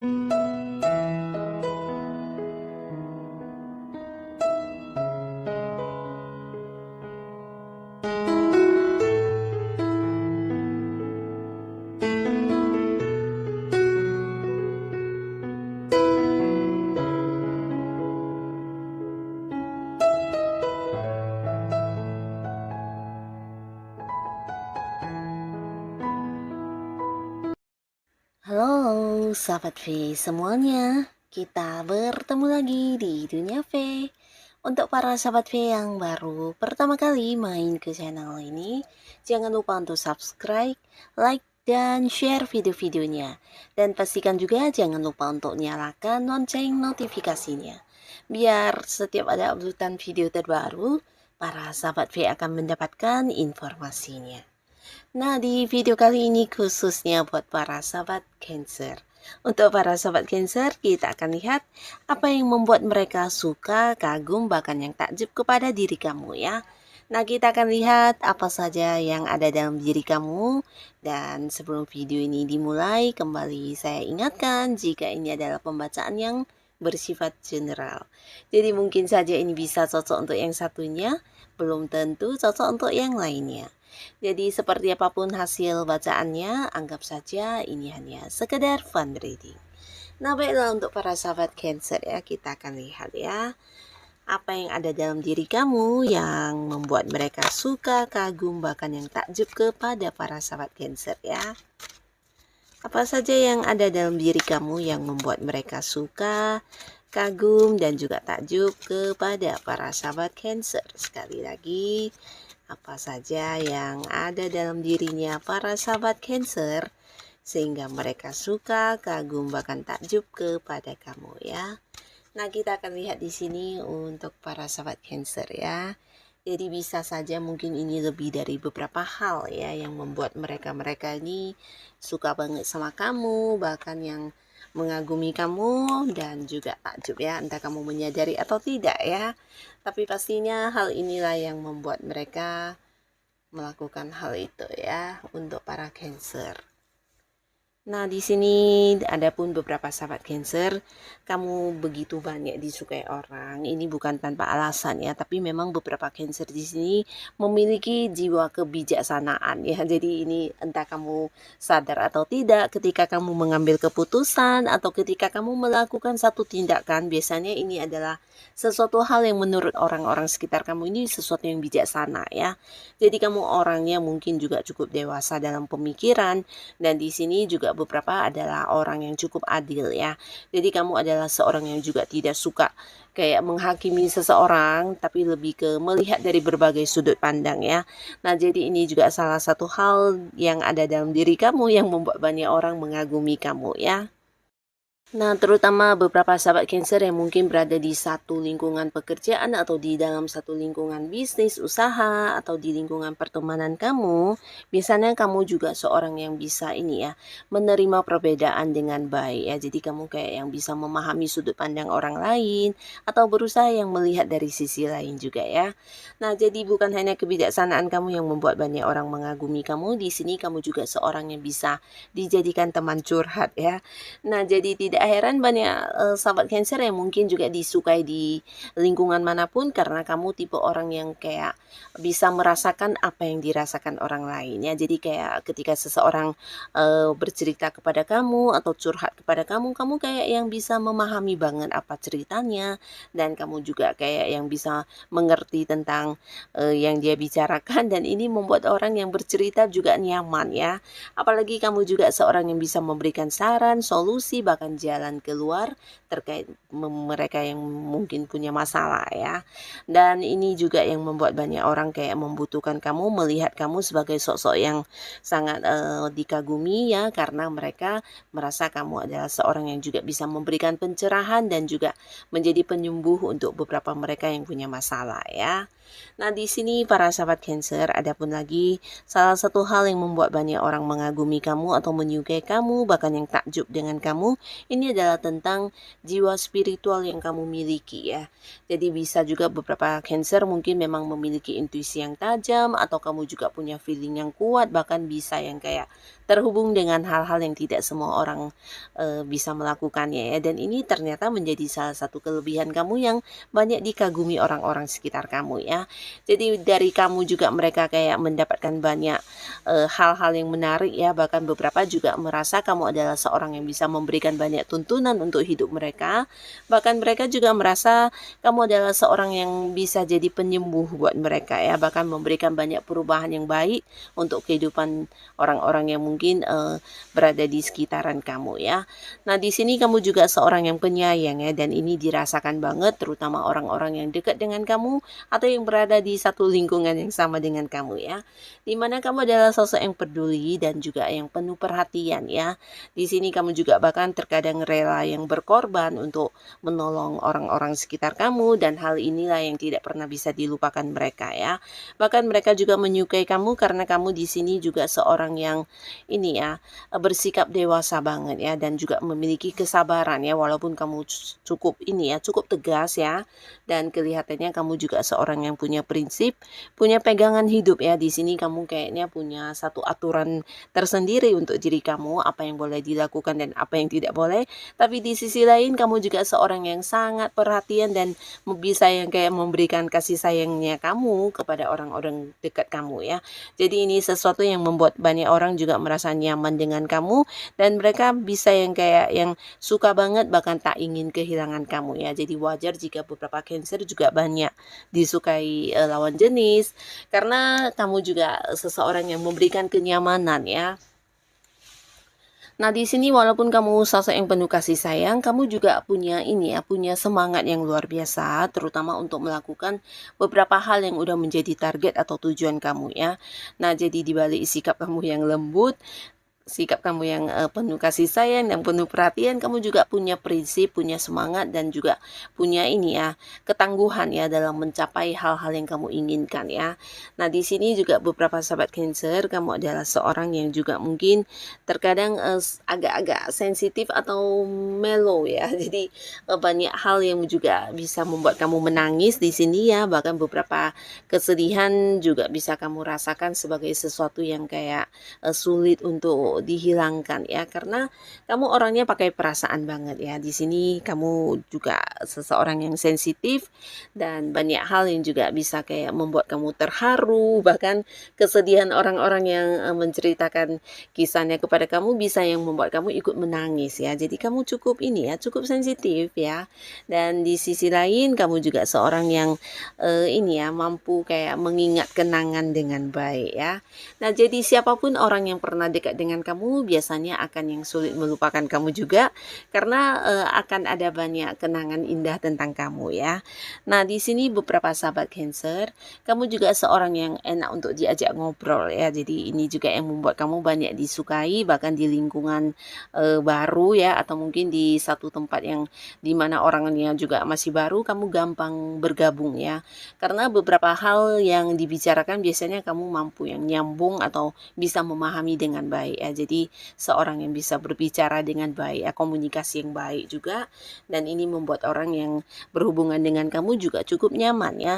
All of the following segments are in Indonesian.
Halo sahabat V semuanya, kita bertemu lagi di Dunia V. Untuk para sahabat V yang baru pertama kali main ke channel ini, jangan lupa untuk subscribe, like, dan share video-videonya. Dan pastikan juga jangan lupa untuk nyalakan lonceng notifikasinya. Biar setiap ada uploadan video terbaru, para sahabat V akan mendapatkan informasinya. Nah, di video kali ini khususnya buat para sahabat Cancer. Untuk para sahabat Cancer, kita akan lihat apa yang membuat mereka suka, kagum, bahkan yang takjub kepada diri kamu ya. Nah, kita akan lihat apa saja yang ada dalam diri kamu. Dan sebelum video ini dimulai, kembali saya ingatkan jika ini adalah pembacaan yang bersifat general. Jadi mungkin saja ini bisa cocok untuk yang satunya, belum tentu cocok untuk yang lainnya. Jadi seperti apapun hasil bacaannya, anggap saja ini hanya sekedar fun reading. Nah, baiklah untuk para sahabat Cancer ya, kita akan lihat ya. Apa yang ada dalam diri kamu yang membuat mereka suka, kagum, bahkan yang takjub kepada para sahabat Cancer ya. Apa saja yang ada dalam diri kamu yang membuat mereka suka, kagum, dan juga takjub kepada para sahabat Cancer. Sekali lagi, apa saja yang ada dalam dirinya para sahabat Cancer sehingga mereka suka, kagum, bahkan takjub kepada kamu ya. Nah, kita akan lihat di sini untuk para sahabat Cancer ya. Jadi bisa saja mungkin ini lebih dari beberapa hal ya yang membuat mereka ini suka banget sama kamu, bahkan yang mengagumi kamu dan juga takjub ya, entah kamu menyadari atau tidak ya. Tapi pastinya hal inilah yang membuat mereka melakukan hal itu ya untuk para Cancer. Nah, di sini ada pun beberapa sahabat Cancer, kamu begitu banyak disukai orang. Ini bukan tanpa alasan ya, tapi memang beberapa Cancer di sini memiliki jiwa kebijaksanaan ya. Jadi ini entah kamu sadar atau tidak, ketika kamu mengambil keputusan atau ketika kamu melakukan satu tindakan, biasanya ini adalah sesuatu hal yang menurut orang-orang sekitar kamu ini sesuatu yang bijaksana ya. Jadi kamu orangnya mungkin juga cukup dewasa dalam pemikiran, dan di sini juga beberapa adalah orang yang cukup adil ya. Jadi kamu adalah seorang yang juga tidak suka kayak menghakimi seseorang, tapi lebih ke melihat dari berbagai sudut pandang ya. Nah, jadi ini juga salah satu hal yang ada dalam diri kamu yang membuat banyak orang mengagumi kamu ya. Nah, terutama beberapa sahabat Cancer yang mungkin berada di satu lingkungan pekerjaan atau di dalam satu lingkungan bisnis, usaha, atau di lingkungan pertemanan kamu, biasanya kamu juga seorang yang bisa ini ya, menerima perbedaan dengan baik ya. Jadi kamu kayak yang bisa memahami sudut pandang orang lain atau berusaha yang melihat dari sisi lain juga ya. Nah, jadi bukan hanya kebijaksanaan kamu yang membuat banyak orang mengagumi kamu, di sini kamu juga seorang yang bisa dijadikan teman curhat ya. Nah, jadi tidak heran banyak sahabat Cancer yang mungkin juga disukai di lingkungan manapun karena kamu tipe orang yang kayak bisa merasakan apa yang dirasakan orang lain ya. Jadi kayak ketika seseorang bercerita kepada kamu atau curhat kepada kamu, kamu kayak yang bisa memahami banget apa ceritanya, dan kamu juga kayak yang bisa mengerti tentang yang dia bicarakan, dan ini membuat orang yang bercerita juga nyaman ya. Apalagi kamu juga seorang yang bisa memberikan saran, solusi, bahkan jalan keluar terkait mereka yang mungkin punya masalah ya. Dan ini juga yang membuat banyak orang kayak membutuhkan kamu, melihat kamu sebagai sosok yang sangat dikagumi ya, karena mereka merasa kamu adalah seorang yang juga bisa memberikan pencerahan dan juga menjadi penyembuh untuk beberapa mereka yang punya masalah ya. Nah, di sini para sahabat Cancer, ada pun lagi salah satu hal yang membuat banyak orang mengagumi kamu atau menyukai kamu, bahkan yang takjub dengan kamu, ini ini adalah tentang jiwa spiritual yang kamu miliki ya. Jadi bisa juga beberapa Cancer mungkin memang memiliki intuisi yang tajam, atau kamu juga punya feeling yang kuat, bahkan bisa yang kayak terhubung dengan hal-hal yang tidak semua orang bisa melakukannya ya. Dan ini ternyata menjadi salah satu kelebihan kamu yang banyak dikagumi orang-orang sekitar kamu ya. Jadi dari kamu juga mereka kayak mendapatkan banyak hal-hal yang menarik ya, bahkan beberapa juga merasa kamu adalah seorang yang bisa memberikan banyak tuntunan untuk hidup mereka. Bahkan mereka juga merasa kamu adalah seorang yang bisa jadi penyembuh buat mereka ya, bahkan memberikan banyak perubahan yang baik untuk kehidupan orang-orang yang mungkin berada di sekitaran kamu ya. Nah, di sini kamu juga seorang yang penyayang ya, dan ini dirasakan banget terutama orang-orang yang dekat dengan kamu atau yang berada di satu lingkungan yang sama dengan kamu ya. Dimana kamu adalah sosok yang peduli dan juga yang penuh perhatian ya. Di sini kamu juga bahkan terkadang rela yang berkorban untuk menolong orang-orang sekitar kamu, dan hal inilah yang tidak pernah bisa dilupakan mereka ya. Bahkan mereka juga menyukai kamu karena kamu di sini juga seorang yang ini ya, bersikap dewasa banget ya, dan juga memiliki kesabaran ya, walaupun kamu cukup ini ya, cukup tegas ya, dan kelihatannya kamu juga seorang yang punya prinsip, punya pegangan hidup ya. Di sini kamu kayaknya punya satu aturan tersendiri untuk diri kamu, apa yang boleh dilakukan dan apa yang tidak boleh. Tapi di sisi lain kamu juga seorang yang sangat perhatian dan bisa yang kayak memberikan kasih sayangnya kamu kepada orang-orang dekat kamu ya. Jadi ini sesuatu yang membuat banyak orang juga merasa nyaman dengan kamu, dan mereka bisa yang kayak yang suka banget bahkan tak ingin kehilangan kamu ya. Jadi wajar jika beberapa Cancer juga banyak disukai lawan jenis, karena kamu juga seseorang yang memberikan kenyamanan ya. Nah, di sini walaupun kamu sosok yang penuh kasih sayang, kamu juga punya ini ya, punya semangat yang luar biasa, terutama untuk melakukan beberapa hal yang udah menjadi target atau tujuan kamu ya. Nah, jadi di balik sikap kamu yang lembut, sikap kamu yang penuh kasih sayang dan penuh perhatian, kamu juga punya prinsip, punya semangat, dan juga punya ini ya, ketangguhan ya dalam mencapai hal-hal yang kamu inginkan ya. Nah, di sini juga beberapa sahabat Cancer, kamu adalah seorang yang juga mungkin terkadang agak-agak sensitif atau mellow ya. Jadi banyak hal yang juga bisa membuat kamu menangis di sini ya, bahkan beberapa kesedihan juga bisa kamu rasakan sebagai sesuatu yang kayak sulit untuk dihilangkan ya, karena kamu orangnya pakai perasaan banget ya. Di sini kamu juga seseorang yang sensitif, dan banyak hal yang juga bisa kayak membuat kamu terharu, bahkan kesedihan orang-orang yang menceritakan kisahnya kepada kamu bisa yang membuat kamu ikut menangis ya. Jadi kamu cukup ini ya, cukup sensitif ya. Dan di sisi lain kamu juga seorang yang ini ya, mampu kayak mengingat kenangan dengan baik ya. Nah, jadi siapapun orang yang pernah dekat dengan kamu biasanya akan yang sulit melupakan kamu juga, karena akan ada banyak kenangan indah tentang kamu ya. Nah, di sini beberapa sahabat Cancer, kamu juga seorang yang enak untuk diajak ngobrol ya. Jadi ini juga yang membuat kamu banyak disukai, bahkan di lingkungan baru ya, atau mungkin di satu tempat yang dimana orangnya juga masih baru, kamu gampang bergabung ya. Karena beberapa hal yang dibicarakan biasanya kamu mampu yang nyambung atau bisa memahami dengan baik ya. Jadi seorang yang bisa berbicara dengan baik ya, komunikasi yang baik juga, dan ini membuat orang yang berhubungan dengan kamu juga cukup nyaman ya.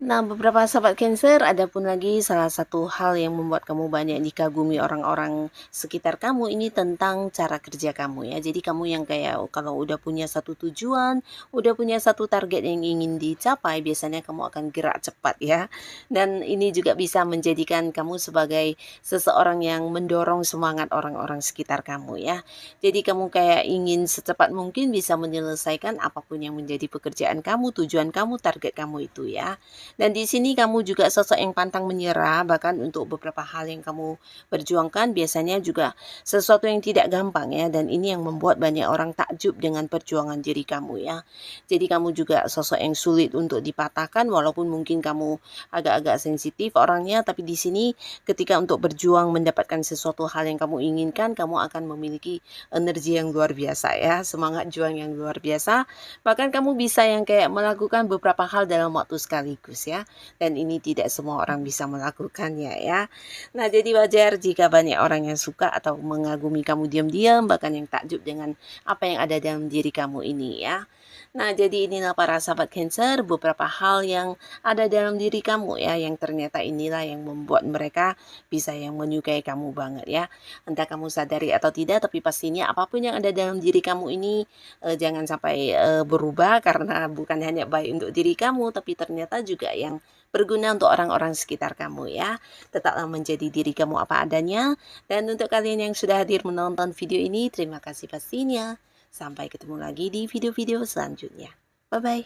Nah, beberapa sahabat Cancer, ada pun lagi salah satu hal yang membuat kamu banyak dikagumi orang-orang sekitar kamu ini tentang cara kerja kamu ya. Jadi kamu yang kayak kalau udah punya satu tujuan, udah punya satu target yang ingin dicapai, biasanya kamu akan gerak cepat ya. Dan ini juga bisa menjadikan kamu sebagai seseorang yang mendorong semangat orang-orang sekitar kamu ya. Jadi kamu kayak ingin secepat mungkin bisa menyelesaikan apapun yang menjadi pekerjaan kamu, tujuan kamu, target kamu itu ya. Dan di sini kamu juga sosok yang pantang menyerah, bahkan untuk beberapa hal yang kamu perjuangkan biasanya juga sesuatu yang tidak gampang ya, dan ini yang membuat banyak orang takjub dengan perjuangan diri kamu ya. Jadi kamu juga sosok yang sulit untuk dipatahkan, walaupun mungkin kamu agak-agak sensitif orangnya, tapi di sini ketika untuk berjuang mendapatkan sesuatu hal yang kamu inginkan, kamu akan memiliki energi yang luar biasa ya, semangat juang yang luar biasa. Bahkan kamu bisa yang kayak melakukan beberapa hal dalam waktu sekaligus bagus ya. Dan ini tidak semua orang bisa melakukannya ya. Nah, jadi wajar jika banyak orang yang suka atau mengagumi kamu diam-diam, bahkan yang takjub dengan apa yang ada dalam diri kamu ini ya. Nah, jadi inilah para sahabat Cancer, beberapa hal yang ada dalam diri kamu ya, yang ternyata inilah yang membuat mereka bisa yang menyukai kamu banget ya. Entah kamu sadari atau tidak, tapi pastinya apapun yang ada dalam diri kamu ini jangan sampai berubah, karena bukan hanya baik untuk diri kamu, tapi ternyata juga yang berguna untuk orang-orang sekitar kamu ya. Tetaplah menjadi diri kamu apa adanya. Dan untuk kalian yang sudah hadir menonton video ini, terima kasih pastinya. Sampai ketemu lagi di video-video selanjutnya. Bye-bye.